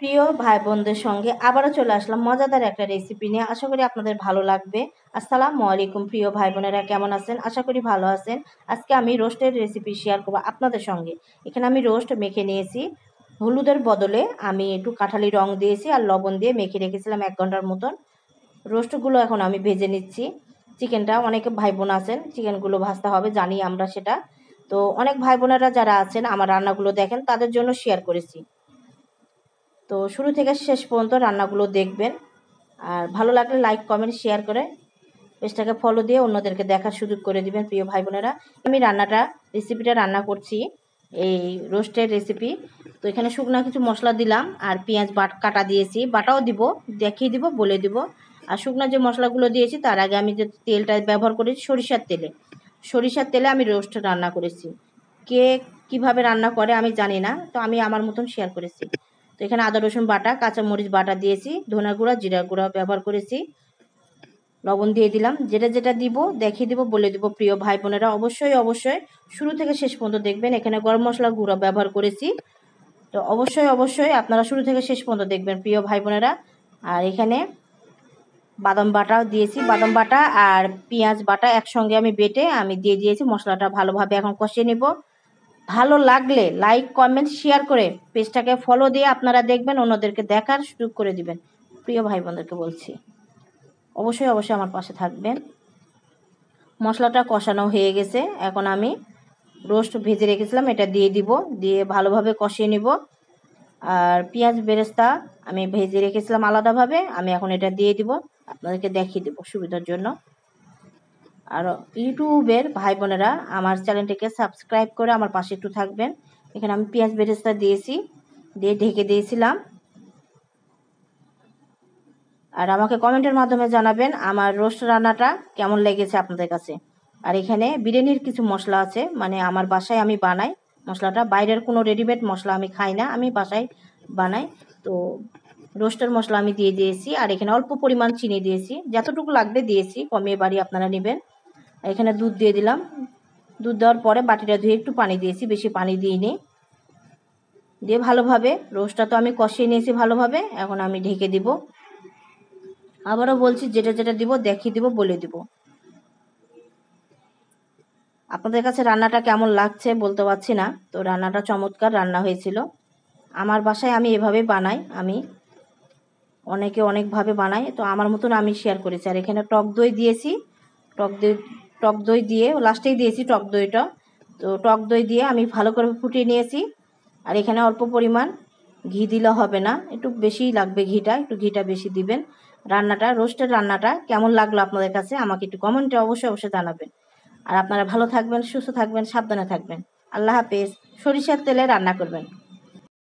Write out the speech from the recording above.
প্রিয় ভাই বোনদের সঙ্গে আবারও চলে আসলাম মজাদার একটা রেসিপি নিয়ে। আশা করি আপনাদের ভালো লাগবে। আসসালামু আলাইকুম প্রিয় ভাই বোনেরা, কেমন আছেন? আশা করি ভালো আছেন। আজকে আমি রোস্টের রেসিপি শেয়ার করবো আপনাদের সঙ্গে। এখানে আমি রোস্ট মেখে নিয়েছি। হলুদের বদলে আমি একটু কাঁঠালি রং দিয়েছি আর লবণ দিয়ে মেখে রেখেছিলাম 1 ঘন্টার মতন। রোস্টগুলো এখন আমি ভেজে নিচ্ছি। চিকেনটা অনেকে ভাই বোন আছেন চিকেনগুলো ভাজতে হবে, জানি আমরা সেটা। তো অনেক ভাই বোনেরা যারা আছেন আমার রান্নাগুলো দেখেন, তাদের জন্য শেয়ার করেছি। তো শুরু থেকে শেষ পর্যন্ত রান্নাগুলো দেখবেন। আর ভালো লাগলে লাইক কমেন্ট শেয়ার করে পেজটাকে ফলো দিয়ে অন্যদেরকে দেখার সুযোগ করে দিবেন প্রিয় ভাই বোনেরা। আমি রেসিপিটা রান্না করছি, এই রোস্টের রেসিপি। তো এখানে শুকনো কিছু মশলা দিলাম আর পেঁয়াজ কাটা দিয়েছি, বাটাও দিব, দেখিয়ে দিব, বলে দিব। আর শুকনো যে মশলাগুলো দিয়েছি তার আগে আমি যে তেলটা ব্যবহার করেছি সরিষার তেলে আমি রোস্ট রান্না করেছি। কে কিভাবে রান্না করে আমি জানি না, তো আমি আমার মতন শেয়ার করেছি। তো এখানে আদা রসুন বাটা, কাঁচামরিচ বাটা দিয়েছি, ধনা গুঁড়া, জিরা গুঁড়া ব্যবহার করেছি, লবণ দিয়ে দিলাম। যেটা যেটা দিব দেখিয়ে দিব, বলে দিব প্রিয় ভাই বোনেরা। অবশ্যই অবশ্যই শুরু থেকে শেষ পর্যন্ত দেখবেন। এখানে গরম মশলা গুঁড়া ব্যবহার করেছি, তো অবশ্যই অবশ্যই আপনারা শুরু থেকে শেষ পর্যন্ত দেখবেন প্রিয় ভাই বোনেরা। আর এখানে বাদাম বাটাও দিয়েছি, বাদাম বাটা আর পেঁয়াজ বাটা একসঙ্গে আমি বেটে আমি দিয়ে দিয়েছি। মশলাটা ভালোভাবে এখন কষিয়ে নেব। ভালো লাগলে লাইক কমেন্ট শেয়ার করে পেজটাকে ফলো দিয়ে আপনারা দেখবেন, অন্যদেরকে দেখার সুযোগ করে দিবেন প্রিয় ভাই বোনদেরকে বলছি। অবশ্যই অবশ্যই আমার পাশে থাকবেন। মশলাটা কষানো হয়ে গেছে, এখন আমি রোস্ট ভেজে রেখেছিলাম এটা দিয়ে দিব, দিয়ে ভালোভাবে কষিয়ে নিব। আর পেঁয়াজ বেরেস্তা আমি ভেজে রেখেছিলাম আলাদাভাবে, আমি এখন এটা দিয়ে দিব, আপনাদেরকে দেখিয়ে দেবো সুবিধার জন্য। আর ইউটিউবের ভাই বোনেরা আমার চ্যানেলটিকে সাবস্ক্রাইব করে আমার পাশে একটু থাকবেন। এখানে আমি পেঁয়াজ বেরেস্তা দিয়েছি, দিয়ে ঢেকে দিয়েছিলাম। আর আমাকে কমেন্টের মাধ্যমে জানাবেন আমার রোস্ট রান্নাটা কেমন লেগেছে আপনাদের কাছে। আর এখানে বিরিয়ানির কিছু মশলা আছে, মানে আমার বাসায় আমি বানাই মশলাটা, বাইরের কোনো রেডিমেড মশলা আমি খাই না, আমি বাসায় বানাই। তো রোস্টের মশলা আমি দিয়ে দিয়েছি, আর এখানে অল্প পরিমাণ চিনি দিয়েছি, যতটুকু লাগবে দিয়েছি, কমিয়ে বাড়িয়ে আপনারা নেবেন। এখানে দুধ দিয়ে দিলাম, দুধ দেওয়ার পরে বাটিটা ধুয়ে একটু পানি দিয়েছি, বেশি পানি দিইনি। দিয়ে ভালোভাবে রোস্টটা তো আমি কষিয়ে নিয়েছি ভালোভাবে, এখন আমি ঢেকে দিব। আবারও বলছি, যেটা যেটা দিব দেখিয়ে দিব, বলে দিব। আপনাদের কাছে রান্নাটা কেমন লাগছে বলতে পারছি না, তো রান্নাটা চমৎকার রান্না হয়েছিল। আমার বাসায় আমি এভাবে বানাই, আমি অনেকে অনেকভাবে বানাই, তো আমার মতন আমি শেয়ার করেছি। আর এখানে টক দই দিয়েছি, টক দই দিয়ে লাস্টেই দিয়েছি টক দইটা। তো টক দই দিয়ে আমি ভালো করে ফুটিয়ে নিয়েছি। আর এখানে অল্প পরিমাণ ঘি দিলে হবে না, একটু বেশিই লাগবে ঘিটা, একটু ঘিটা বেশি দিবেন। রোস্টের রান্নাটা কেমন লাগলো আপনাদের কাছে আমাকে একটু কমেন্টে অবশ্যই অবশ্যই জানাবেন। আর আপনারা ভালো থাকবেন, সুস্থ থাকবেন, সাবধানে থাকবেন। আল্লাহ হাফেজ। সরিষার তেলে রান্না করবেন।